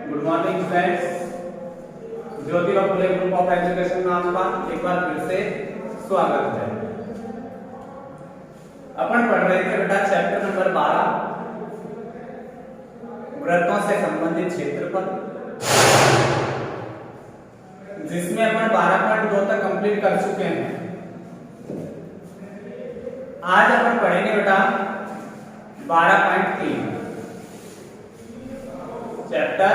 Good morning friends. Jyotiba Phule group of education नाम का एक बार फिर से स्वागत है। अपन पढ़ रहे थे बेटा चैप्टर नंबर 12 वृत्तों से संबंधित क्षेत्रफल, जिसमें अपन 12.2 तक कंप्लीट कर चुके हैं। आज अपन पढ़ेंगे बेटा 12.3 chapter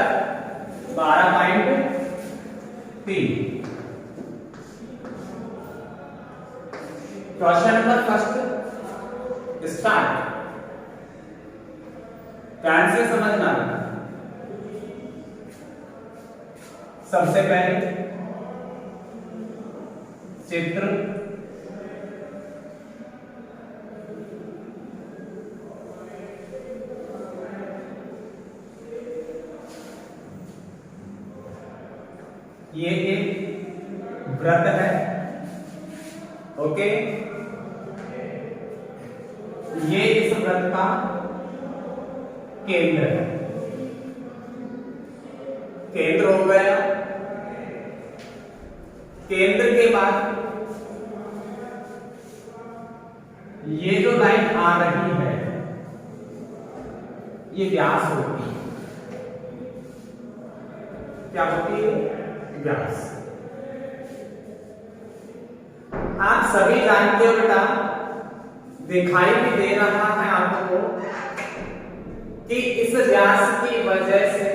12.3। Question number first start. ध्यान से समझना। सबसे पहले चित्र, ये एक वृत्त है, ओके। ये इस वृत्त का केंद्र है, केंद्र हो गया। केंद्र के बाद ये जो लाइन आ रही है ये व्यास होती है। क्या होती है? व्यास। आप सभी जानते हो बेटा, दिखाई भी दे रहा है आपको कि इस व्यास की वजह से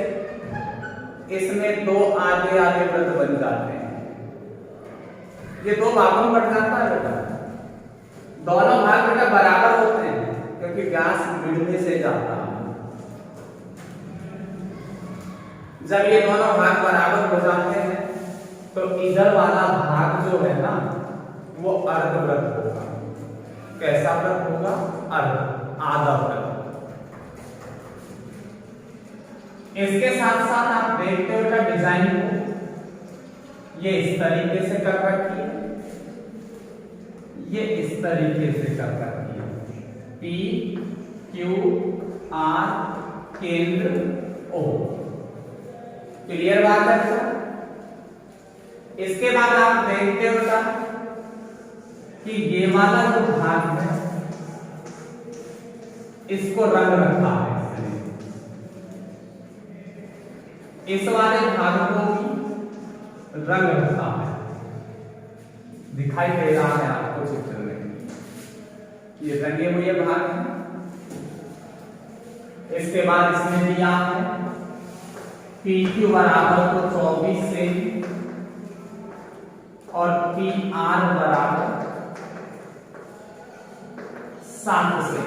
इसमें दो आधे आधे वृत्त बन जाते हैं। ये दो भागों में बट जाता है बेटा। दोनों भाग बेटा बराबर होते हैं क्योंकि व्यास मिडवे से जाता है। जब ये दोनों भाग बराबर हो जाते हैं तो इधर वाला भाग जो है ना वो अर्धवृत्त होगा। कैसा वृत्त होगा? आधा वृत्त। इसके साथ साथ आप देखते हो बेटा डिजाइन को, ये इस तरीके से कर रखी है, ये इस तरीके से कर रखी है। P Q R केंद्र O। क्लियर बात है? इसके बाद आप देखते हो बेटा कि ये वाला जो भाग है इसको रंग रखा है, इस वाले भाग को भी रंग रखा है। दिखाई दे रहा है आपको चित्र में, ये रंगे हुए भाग है। इसके बाद इसमें दिया है PQ बराबर को 24 से और PR बराबर 7 से।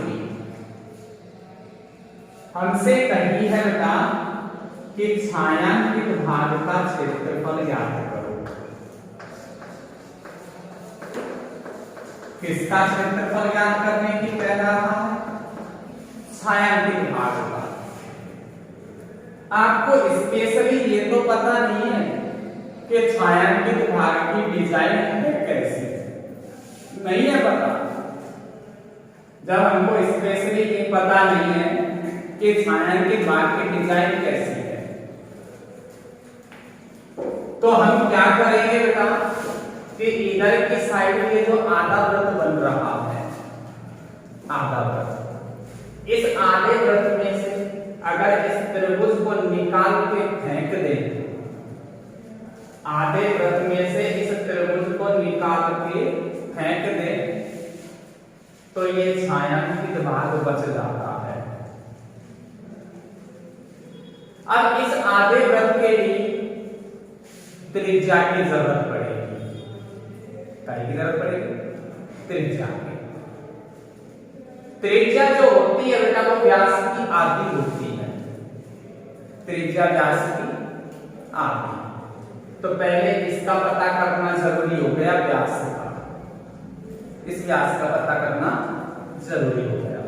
हमसे कही है बेटा कि छायांकित भाग का क्षेत्रफल ज्ञात करो। किसका क्षेत्रफल ज्ञात करने की कह रहा है? छायांकित भाग का। आपको स्पेशली ये तो पता नहीं है कि छायांकित भाग की डिजाइन है कैसी, नहीं है पता। जब हमको स्पेशली ये पता नहीं है कि छायांकित भाग की डिजाइन कैसी है तो हम क्या करेंगे बेटा कि इधर की साइड में जो आधा वृत्त बन रहा है, आधा वृत्त, इस आधे वृत्त में से अगर इस त्रिभुज को निकाल के फेंक दें, आधे वृत्त में से इस त्रिभुज को निकाल के फेंक दें तो ये छायांकित भाग बच जाता है। अब इस आधे वृत्त के लिए त्रिज्या की जरूरत पड़ेगी। क्या की जरूरत पड़ेगी? त्रिज्या की। त्रिज्या जो होती है बेटा वो व्यास की आधी होती है। त्रिज्या व्यास की आधी। तो पहले इसका पता करना जरूरी हो गया, व्यास का। इस व्यास का पता करना जरूरी हो गया।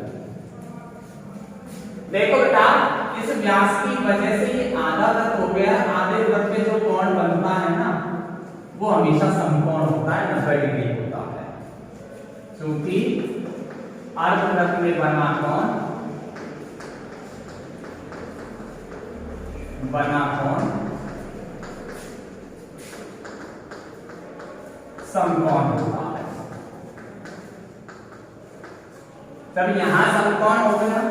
देखो बेटा, इस व्यास की वजह से ये आधा वृत्त हो गया। आधे वृत्त में जो कोण बनता है ना वो हमेशा समकोण होता है, 90 डिग्री होता है। क्योंकि अर्धवृत्त में बना कोण 1/, समकोण होता है। तब यहां समकोण हो गया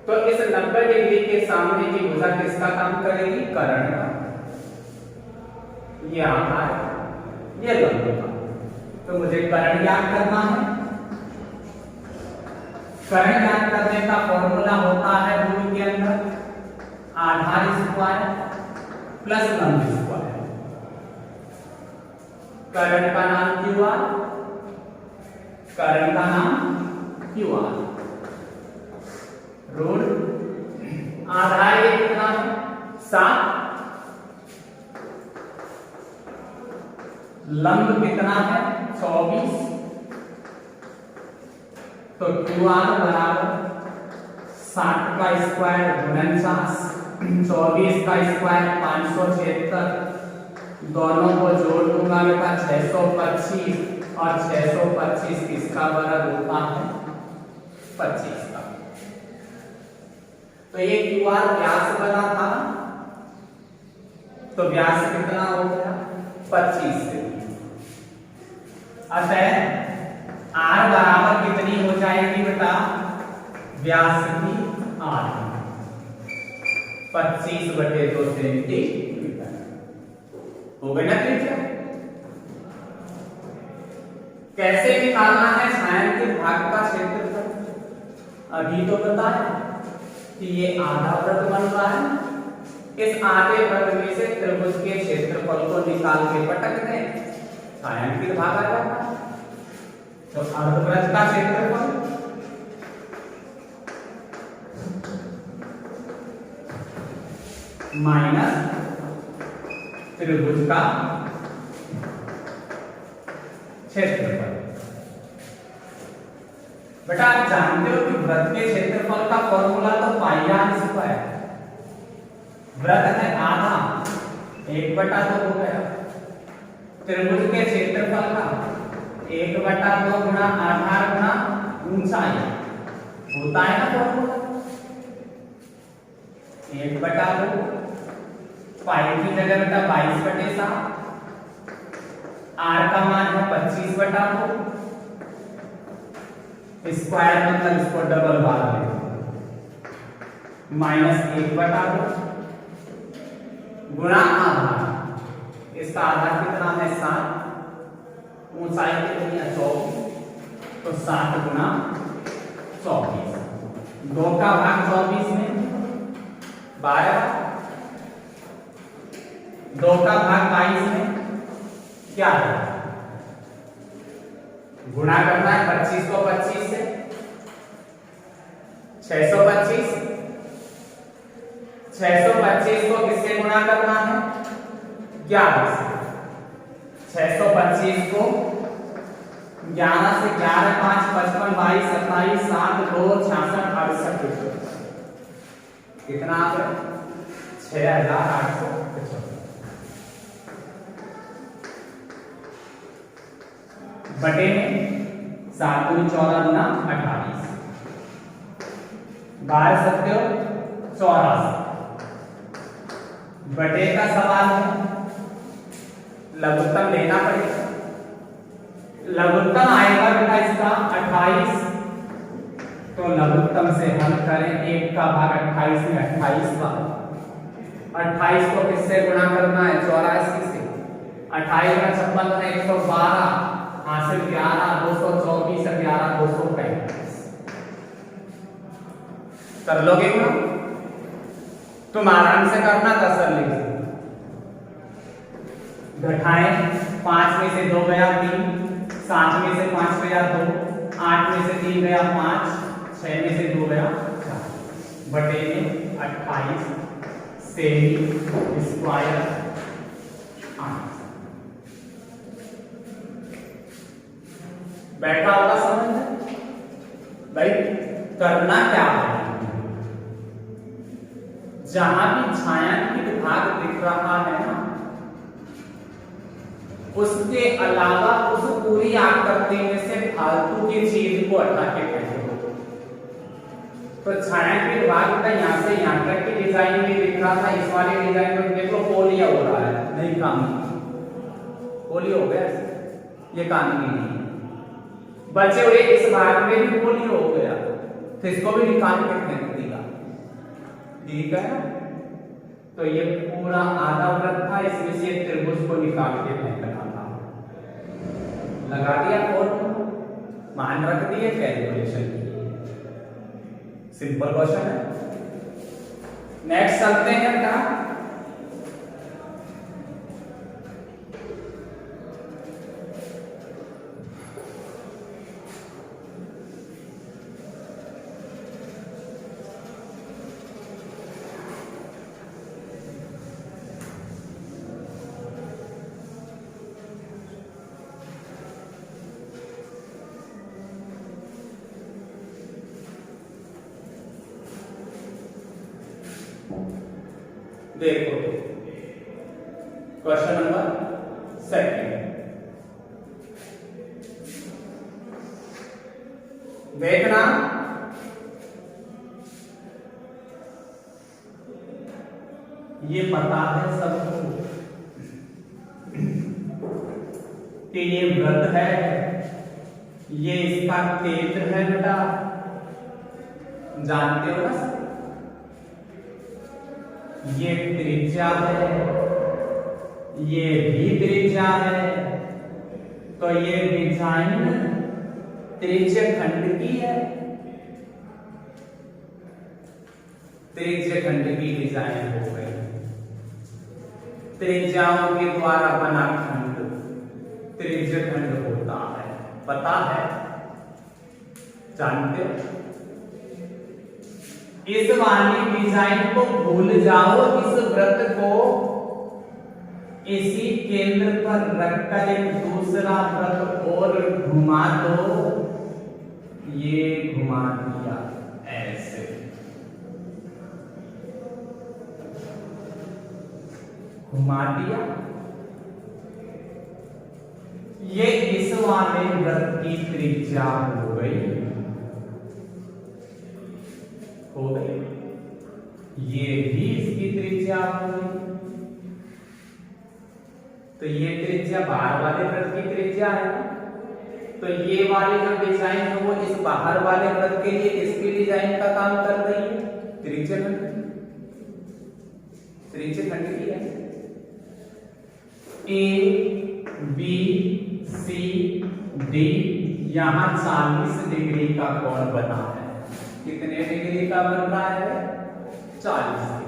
तो इस 90 डिग्री के सामने की भुजा किसका काम करेगी? कर्ण का। ये आधार, ये लंब का। तो मुझे कर्ण ज्ञात करना है। कर्ण ज्ञात करने का फॉर्मूला होता है रूल के अंदर आधार स्क्वायर प्लस लंब स्क्वायर। कर्ण का नाम QR, कर्ण का नाम QR। रूल आधार ये कितना है? 7। लंब कितना है? 24। तो QR बराबर 7 का स्क्वायर 49, 24 का स्क्वायर 576। दोनों को जोड़ दूंगा बेटा 625 और 625 किसका वर्ग होता है? 25 का। तो ये QR व्यास बना था, तो व्यास कितना हो गया? 25 से। अतः R बराबर कितनी हो जाएगी बेटा? व्यास की R 25/2 सेंटीमीटर हो गया ना त्रिज्या। कैसे निकालना है छायांकित भाग का क्षेत्रफल? अभी तो पता है कि ये आधा वृत्त बन रहा है। इस आधे वृत्त में से त्रिभुज के क्षेत्रफल को निकाल के पटक दें, छायांकित भाग आ जाता है। तो अर्धवृत्त का क्षेत्रफल माइनस त्रिभुज का क्षेत्रफल। बेटा आप जानते हो कि वृत्त के क्षेत्रफल का फॉर्मूला तो πr²। वृत्त है आधा, 1/2 हो गया। त्रिभुज के क्षेत्रफल का 1/2 गुणा आधार गुणा ऊंचाई होता है ना फॉर्मूला। 1/2 पाई की जगह बेटा 22/7। R का मान है 25/2। स्क्वायर मतलब इसको डबल बार ले माइनस 1/2 गुणा आधार। इसका आधार कितना है? 7। ऊंचाई कितनी है? 24। तो 7 गुणा 24। 2 का भाग 24 में 12। 2 का भाग 22 में क्या है? गुणा करना है 25 को 25 से। 625 को किससे गुणा करना है? 11 से। 625 को 11 से 11 5 55 22 27 7 2 66 68 कितना आ गया? 6875। बटे में 7 दूनी 14 गुना 28 12 सत्य 84। बटे का सवाल है, लघुत्तम लेना पड़ेगा। लघुत्तम आएगा बेटा इसका 28। तो लघुत्तम से हल करें। 1 का भाग 28 में 28 बार। 28 को किससे गुणा करना है? 84 से। 28 का 56 है 112। हासिल 11 224 11 235। कर लोगे गुणा? तुम आराम से करना, कसर लीजिए। घटाएं 5 में से 2 गया 3, 7 में से 5 गया 2, 8 में से 3 गया 5, 6 में से 2 गया 4। बटे में 28 से स्क्वायर 8। बैठा होगा समझ भाई। करना क्या है? जहां भी छायांकित भाग दिख रहा है ना, उसके अलावा उस पूरी आकृति में से फालतू की चीज को हटा के फेंको। तो छायांकित भाग का यहाँ से यहाँ तक की डिजाइन में दिख रहा था, इस वाले डिजाइन में देख लो पोलिया हो रहा है, नहीं काम पोलियो हो गया, ये काम नहीं है। बचे हुए इस भाग में भी पोलियो हो गया, तो इसको भी निकाल के फेंक दिया, ठीक है ना। तो ये पूरा आधा वृत्त था, इसमें से त्रिभुज को निकाल के फेंकना था। लगा दिया फॉर्मूला, मान रख दिए, कैलकुलेशन की, सिंपल क्वेश्चन है। नेक्स्ट चलते हैं क्या, देखो क्वेश्चन नंबर सेकंड, देखना ये पता है सबको कि ये वृत्त है, ये इसका केंद्र है बेटा, जानते हो ना, ये त्रिज्या है, ये भी त्रिज्या है, तो ये डिजाइन त्रिज्य खंड की है, त्रिज्य खंड की डिजाइन हो गई। त्रिज्याओं के द्वारा बना खंड त्रिज्य खंड होता है, पता है, जानते हो। इस वाली डिजाइन को भूल जाओ, इस वृत्त को इसी केंद्र पर रखकर एक दूसरा वृत्त और घुमा दो, ये घुमा दिया ऐसे, घुमा दिया, ये इस वाले वृत्त की त्रिज्या हो गई, हो गई, ये भी इसकी त्रिज्या हो गई। तो ये त्रिज्या बाहर वाले वृत्त की त्रिज्या है, तो ये वाली जो डिजाइन है वो इस बाहर वाले वृत्त के लिए इसकी डिजाइन का काम कर रही है, त्रिज्य खंड, त्रिज्य खंड की है। ए बी सी डी, यहां 40 डिग्री का कोण बना है, कितने डिग्री का बन रहा है, 40 डिग्री।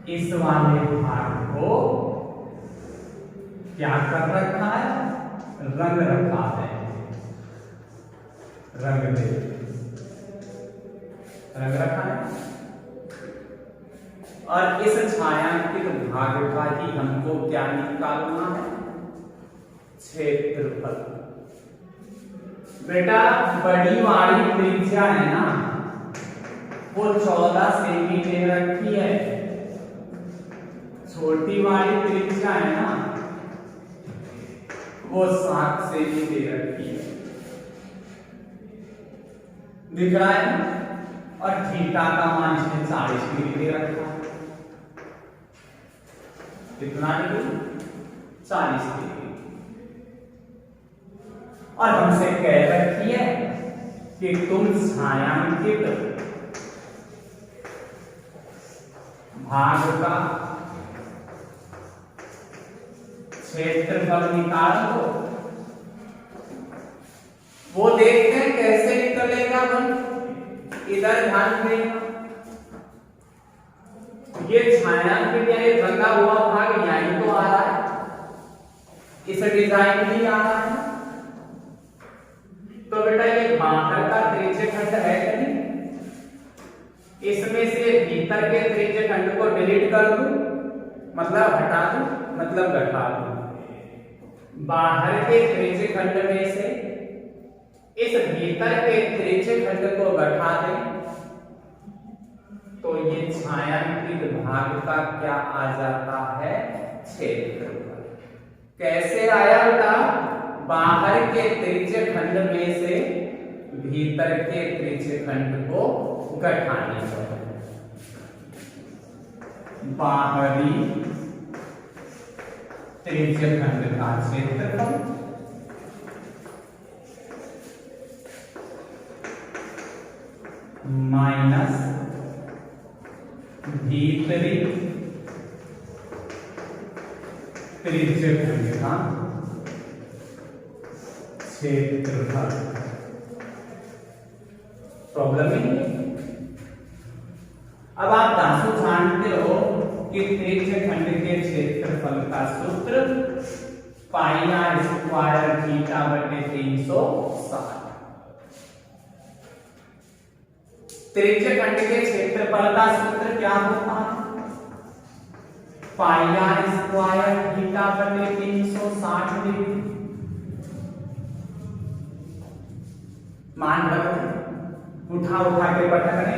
इस वाले भाग को क्या कर रखा है, रंग रखा है, रंग दे, रंग रखा है। और इस छायांकित भाग का ही हमको क्या निकालना है, क्षेत्रफल। बेटा बड़ी वाली त्रिज्या है ना, वो 14 सेमी दे रखी है, छोटी वाली त्रिज्या है ना, वो 7 सेमी दे रखी है, दिख रहा है। और थीटा का मान इसने 40 डिग्री दे रखा है, कितना डिग्री, 40 डिग्री। और हमसे कह रखी है कि तुम छायांकित भाग का क्षेत्रफल निकाल दो। वो देखते हैं कैसे निकलेगा भाई, इधर ध्यान देना, ये छायांकित यानी रंगा हुआ भाग यहीं तो आ रहा है, इस डिजाइन भी आ रहा है, तो बेटा ये बाहर का त्रिज्य खंड है कि नहीं, इसमें से भीतर के त्रिज्य खंड को डिलीट कर दूं, मतलब हटा दूं, मतलब घटा दूं। बाहर के त्रिज्य खंड में से इस भीतर के त्रिज्य खंड को घटा दें, तो ये छायांकित भाग का क्या आ जाता है, क्षेत्रफल। कैसे आया बेटा, बाहर के त्रिज्य खंड में से भीतर के त्रिज्यखंड को गठाने पर बाहरी त्रिज्यखंड का क्षेत्रफल माइनस भीतरी त्रिज्यखंड का क्षेत्रफल। प्रॉब्लम नहीं है। अब आप दासो जानते हो कि त्रिज्यखंड के क्षेत्रफल का सूत्र पाई आर स्क्वायर थीटा बटे 360। त्रिज्यखंड के क्षेत्रफल का सूत्र क्या होता है? पाई आर स्क्वायर थीटा बटे 360 डिग्री। मान रखो, उठा के पटक रहे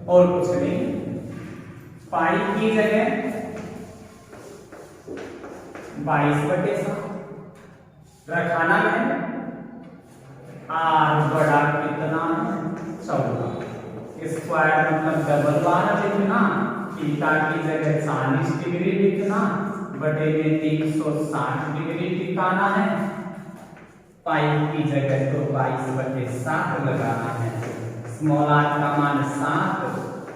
और कुछ नहीं। पाई की जगह 22/7 रखाना है। आर बड़ा कितना है? 14। स्क्वायर मतलब डबल बार लिखना, थीटा की जगह 40 डिग्री लिखना, बटे में 360 डिग्री टिकाना है। पाई की जगह तो 22/7 लगाना है। स्मॉल आर का मान 7,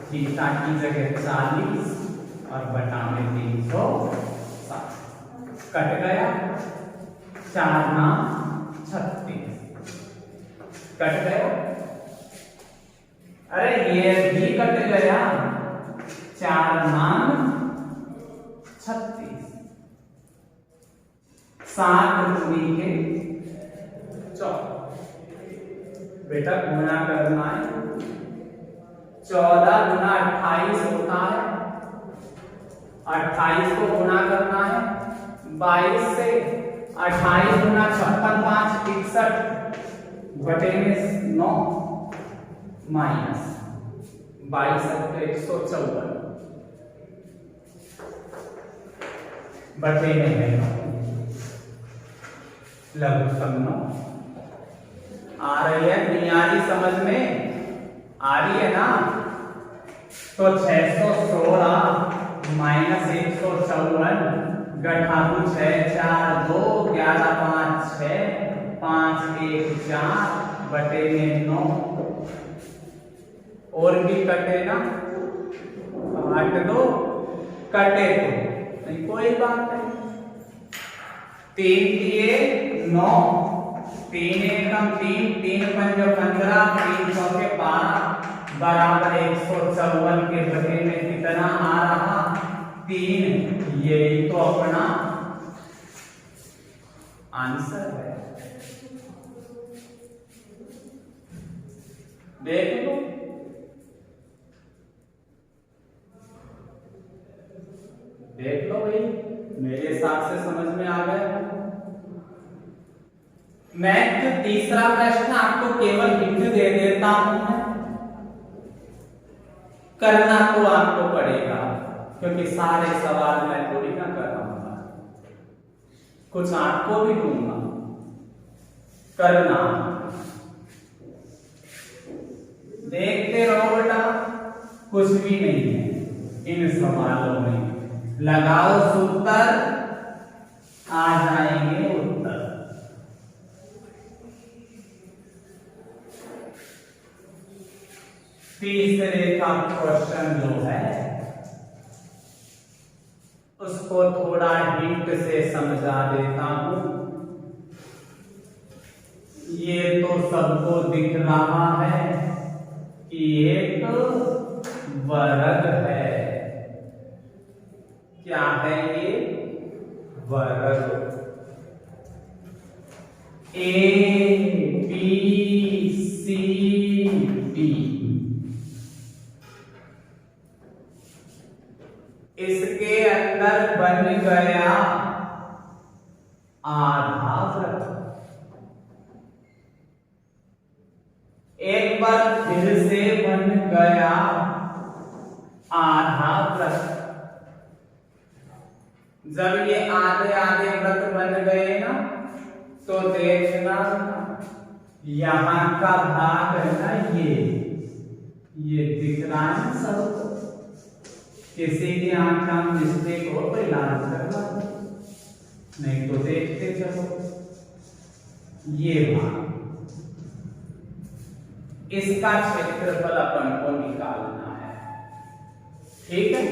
थीटा की जगह 40 और बटा में 360। कट गया 4 नाम 36 कट गया। अरे ये भी कट गया 4 नाम 36। 7 दूनी के 14। बेटा गुणा करना है। 14 गुना 28 होता है। 28 को गुणा करना है 22 से। 28 गुना 56 5 61 बटे में 9 माइनस 22 154 बटे में है 9। लघुत्तम 9 आ रही है। बुनियादी समझ में आ रही है ना? तो 616 माइनस 154 गठागु 6 4 2 11 5 6 5 1 4 बटे में 9। और भी कटे ना, 8 2 कटे तो नहीं कोई बात नहीं। 3 दिए 9, 3 एकम 3, 3 पंज 15, 3 चौके 12 बराबर 154 के बटे में कितना आ रहा? 3। यही तो अपना आंसर है। देख लो, देख लो भाई, मेरे हिसाब से समझ में आ गया। मैं जो तीसरा प्रश्न आपको केवल हिंट दे देता हूं, करना तो आपको पड़ेगा, क्योंकि सारे सवाल मैं थोड़ी ना कराऊंगा, कुछ आपको भी दूंगा। करना, देखते रहो बेटा, कुछ भी नहीं है इन सवालों में। लगाओ सूत्र, आ जाएंगे उत्तर। तीसरे का क्वेश्चन जो है उसको थोड़ा हिंट से समझा देता हूं। ये तो सबको दिख रहा है कि एक वर्ग है। क्या है ये? वर्ग। ए बी सी डी, इसके अंदर बन गया आधा वृत्त। एक बार फिर से बन गया आधा वृत्त। जब ये आधे आधे वृत्त बन गए ना, तो देखना यहाँ का भाग है ना, ये दिख रहा है सबको। किसी की आंख का मिस्टेक हो तो इलाज करवा, नहीं तो देखते चलो। ये भाग, इसका क्षेत्रफल अपन को निकालना है, ठीक है।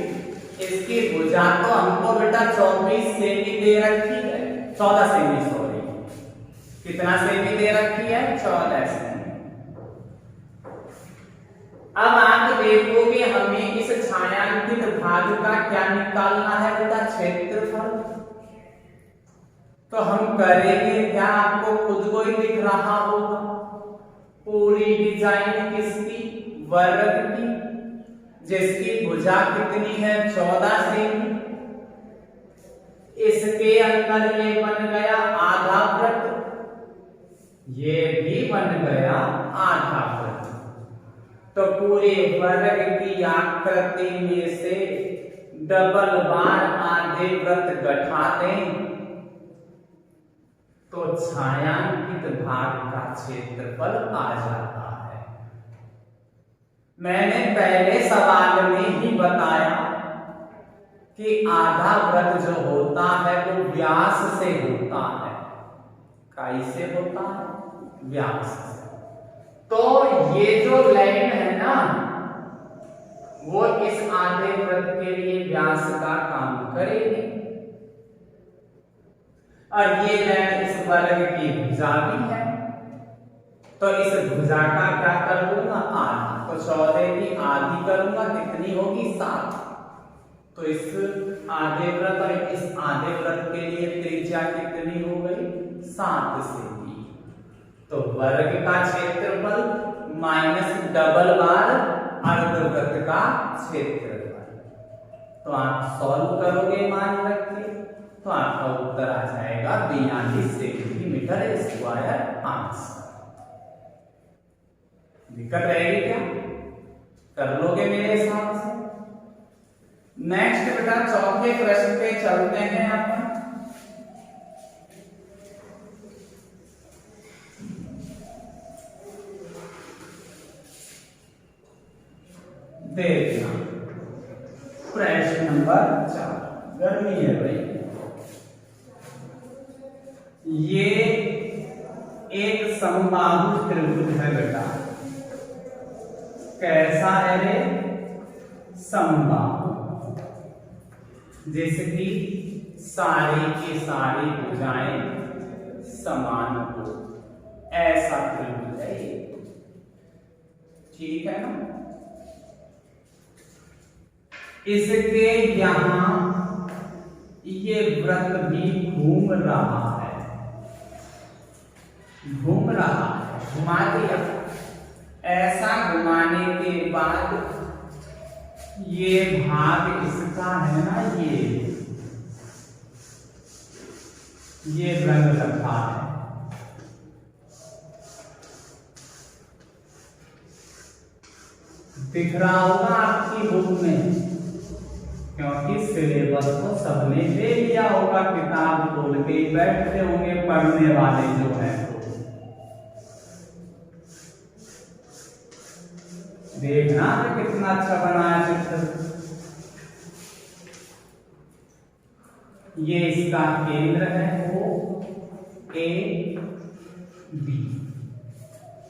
इसकी भुजा तो हमको बेटा 24 सेमी दे रखी है, 14 सेमी, सॉरी, कितना सेमी दे रखी है, 14 सेमी। अब आप देखोगे हमें इस छायांकित भाग का क्या निकालना है बेटा, क्षेत्रफल। तो हम करेंगे क्या, आपको खुद को ही दिख रहा होगा, पूरी डिजाइन किसकी, वर्ग की, जिसकी भुजा कितनी है, 14 सेमी। इसके अंदर ये बन गया आधा वृत्त, ये भी बन गया आधा वृत्त। तो पूरे वर्ग की आकृति में से डबल बार आधे वृत्त घटा दें तो छायांकित भाग का क्षेत्रफल आ जाता है। मैंने पहले सवाल में ही बताया कि आधा वृत्त जो होता है वो व्यास से होता है। कैसे होता है, व्यास से। तो ये जो लाइन है ना, वो इस आधे वृत्त के लिए व्यास का काम करेगी, और ये लाइन इस वर्ग की भुजा भी है। तो इस भुजा का क्या कर लूंगा, आधा। तो 14 की आधी करूंगा, कितनी होगी, 7। तो इस आधे वृत्त और इस आधे वृत्त के लिए त्रिज्या कितनी हो गई, 7 सेमी। तो वर्ग का क्षेत्रफल माइनस डबल बार अर्धवृत्त का क्षेत्रफल। तो आप सॉल्व करोगे मान रखिए, तो आपका उत्तर आ जाएगा 42 सेंटीमीटर स्क्वायर आंसर। दिक्कत रहेगी क्या, कर लोगे मेरे हिसाब से। नेक्स्ट बेटा चौथे प्रश्न पे चलते हैं अपन। देखना प्रश्न नंबर 4, गर्मी है भाई। ये एक समबाहु त्रिभुज है बेटा, कैसा है रे, समबाहु, जिसकी सारी की सारी भुजाएं समान हो, ऐसा त्रिभुज है ये, ठीक है ना। इसके यहां ये वृत्त भी घूम रहा है, घूम रहा है, घुमा दिया। ऐसा घुमाने के बाद ये भाग इसका है ना, ये रंग रखा है, दिख रहा होगा आपकी बुक में, क्योंकि सिलेबस को सबने ले लिया होगा, किताब खोल के बैठते होंगे पढ़ने वाले जो है। देखना कितना अच्छा बना है चित्र। ये इसका केंद्र है, वो ए बी,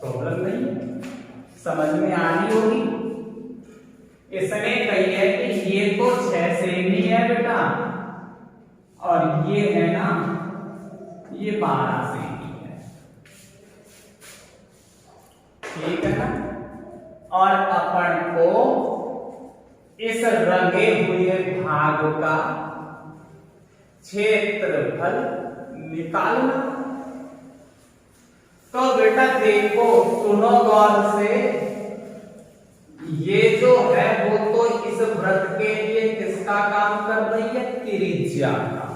प्रॉब्लम नहीं, समझ में आ रही होगी। इसने कही है कि ये तो 6 सेमी है बेटा, और ये है ना, ये 12 सेमी है, ठीक है ना। और अपन को इस रंगे हुए भाग का क्षेत्रफल निकालना। तो बेटा देखो, सुनो गौर से, ये जो है वो तो इस वृत्त के लिए किसका काम कर रही है, त्रिज्या का।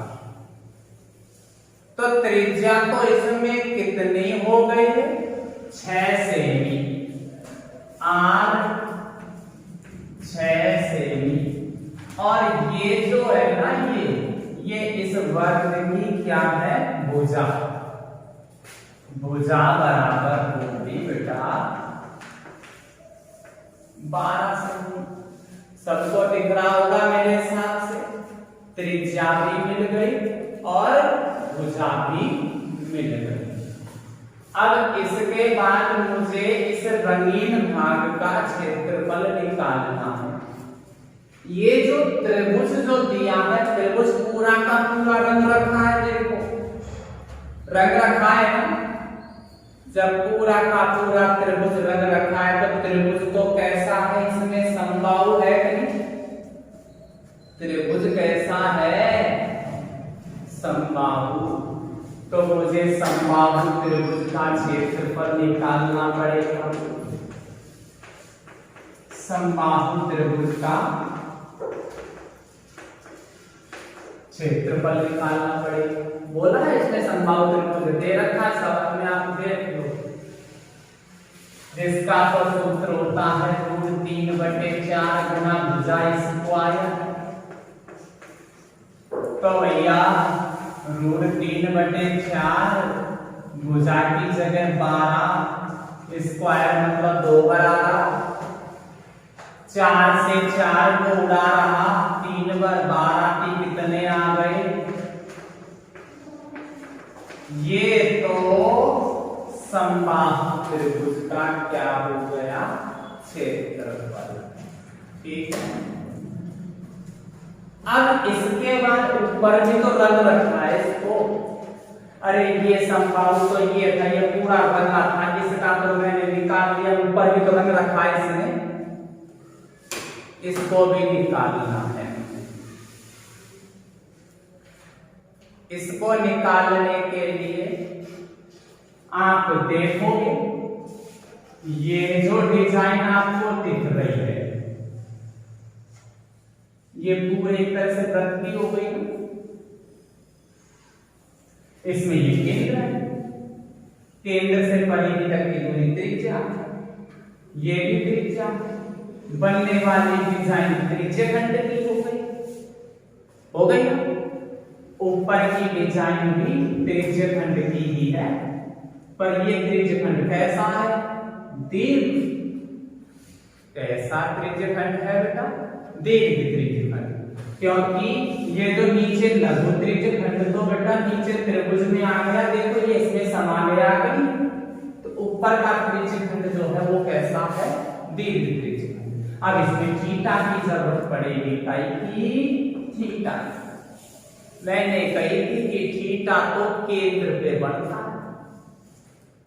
तो त्रिज्या तो इसमें कितनी हो गई है, 6 सेमी, R 6 सेमी। और ये जो है ना, ये इस वर्ग की क्या है, भुजा, भुजा बराबर होगी बेटा 12 सेमी। सबको दिख रहा होगा मेरे हिसाब से। त्रिज्या भी मिल गई और भुजा भी मिल गई। अब इसके बाद मुझे इस रंगीन भाग का क्षेत्रफल निकालना है। ये जो त्रिभुज जो दिया है, त्रिभुज पूरा का पूरा रंग रखा है, देखो रंग रखा है ना। जब पूरा का पूरा त्रिभुज रंग रखा है तो त्रिभुज तो कैसा है, इसमें समबाहु है कि नहीं? त्रिभुज कैसा है? समबाहु। तो मुझे समबाहु त्रिभुज का क्षेत्रफल निकालना पड़ेगा। समबाहु त्रिभुज का क्षेत्रफल निकालना पड़ेगा। बोला है इसमें समबाहु त्रिभुज दे रखा है, सब अपने आप देख लो। जिसका तो सूत्र होता है √3/4 गुना भुजा स्क्वायर। तो भैया √3/4 भुजा की जगह 12 स्क्वायर मतलब 2 बराबर। 4 से 4 को उड़ा रहा, 3 बार 12 की कितने आ गए? ये तो समबाहु त्रिभुज का क्या हो गया? क्षेत्रफल। ठीक है। अब इसके बाद ऊपर भी तो रंग रखा है इसको। अरे ये समबाहु तो ये था, ये पूरा बना था, इसका तो मैंने निकाल दिया। ऊपर भी तो रंग रखा है इसने, इसको भी निकालना है। इसको निकालने के लिए आप देखोगे ये जो डिजाइन आपको दिख रही है, ये पूरे एक तरह से वृत्त हो गई। इसमें ये केंद्र है, केंद्र से परिधि तक की दूरी त्रिज्या, ये भी त्रिज्या। बनने वाली डिजाइन त्रिज्य खंड की हो गई ना। ऊपर की डिजाइन भी त्रिज्य खंड की ही है, पर ये त्रिज्य खंड कैसा है? दीर्घ। कैसा त्रिज्य खंड है बेटा? दीर्घ त्रिज्य खंड। क्योंकि ये जो नीचे लघु त्रिज्य खंड तो बेटा नीचे त्रिभुज में आ गया, देखो ये इसमें समा गया कहीं। तो ऊपर का त्रिज्य खंड जो है वो कैसा है? दीर्घ त्रिज्य खंड। अब इसमें थीटा की जरूरत पड़ेगी, थीटा। मैंने कही थी कि थीटा तो केंद्र पे बनता है,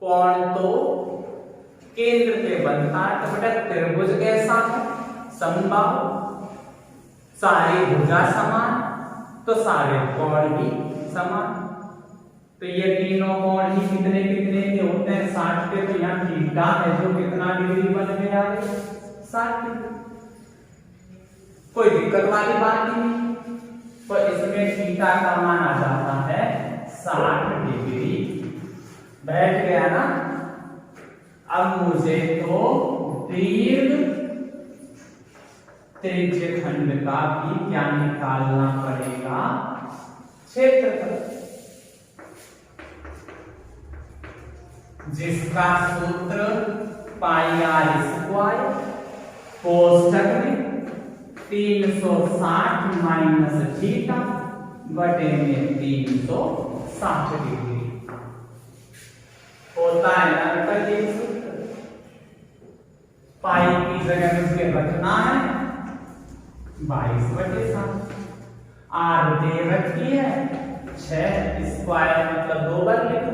कोण तो केंद्र पे बनता है। तो बेटा त्रिभुज कैसा है? समबाहु। सारी भुजा समान तो सारे कोण भी समान। तो ये तीनों कोण ही कितने कितने के होते हैं? 60 के। तो यहाँ थीटा है जो कितना डिग्री बन गया? 60 डिग्री। कोई दिक्कत वाली बात ही नहीं। तो इसमें थीटा का मान आ जाता है 60 डिग्री। बैठ गया ना। अब मुझे तो दीर्घ त्रिज्य खंड का भी क्या निकालना पड़ेगा? क्षेत्रफल, जिसका सूत्र πr² कोष्टक में 360 माइनस थीटा बटे में 360 डिग्री होता है ना बेटा। ये सूत्र पाई की जगह मुझे रखना है 22/7। आर दे रखी है 6 स्क्वायर मतलब 2 बार लिखो।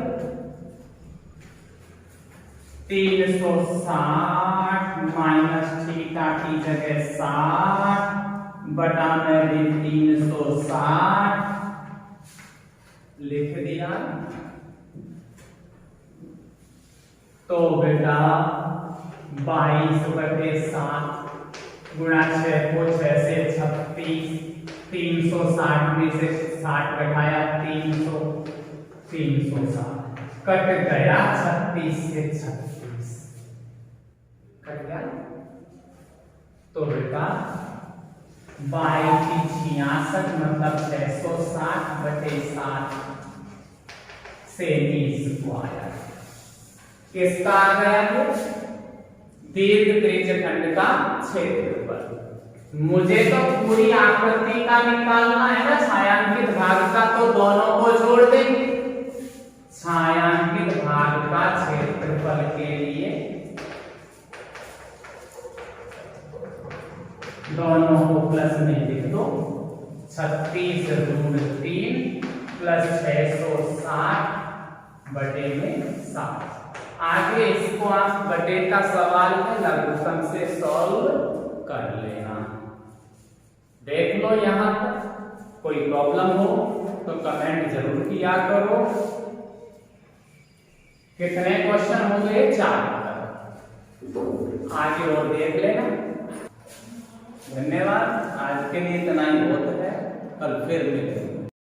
360 माइनस थीटा की जगह 60 बटा में भी 360 लिख दिया। तो बेटा 22/7 गुणा 6 को 6 से 36, 360 में से 60 घटाया 360 कट गया 36 से 36 कट गया। तो बेटा 22/66 मतलब 660/7 सेमी स्क्वायर किसका आ गया वो दीर्घ त्रिज्यखंड का क्षेत्रफल। मुझे तो पूरी आकृति का निकालना है ना, छायांकित भाग का, तो दोनों को जोड़ देंगे। छायांकित भाग का क्षेत्रफल के लिए दोनों को प्लस में लिख दो, 36√3 प्लस 660 बटे में 7। आगे इसको आप बटे का सवाल है, लघुत्तम से सॉल्व कर लेना। देख लो यहां तक, कोई प्रॉब्लम हो तो कमेंट जरूर किया करो। कितने क्वेश्चन हो गए? 4। आगे और देख लेना। धन्यवाद। आज के लिए इतना ही बहुत है, कल फिर मिलेंगे।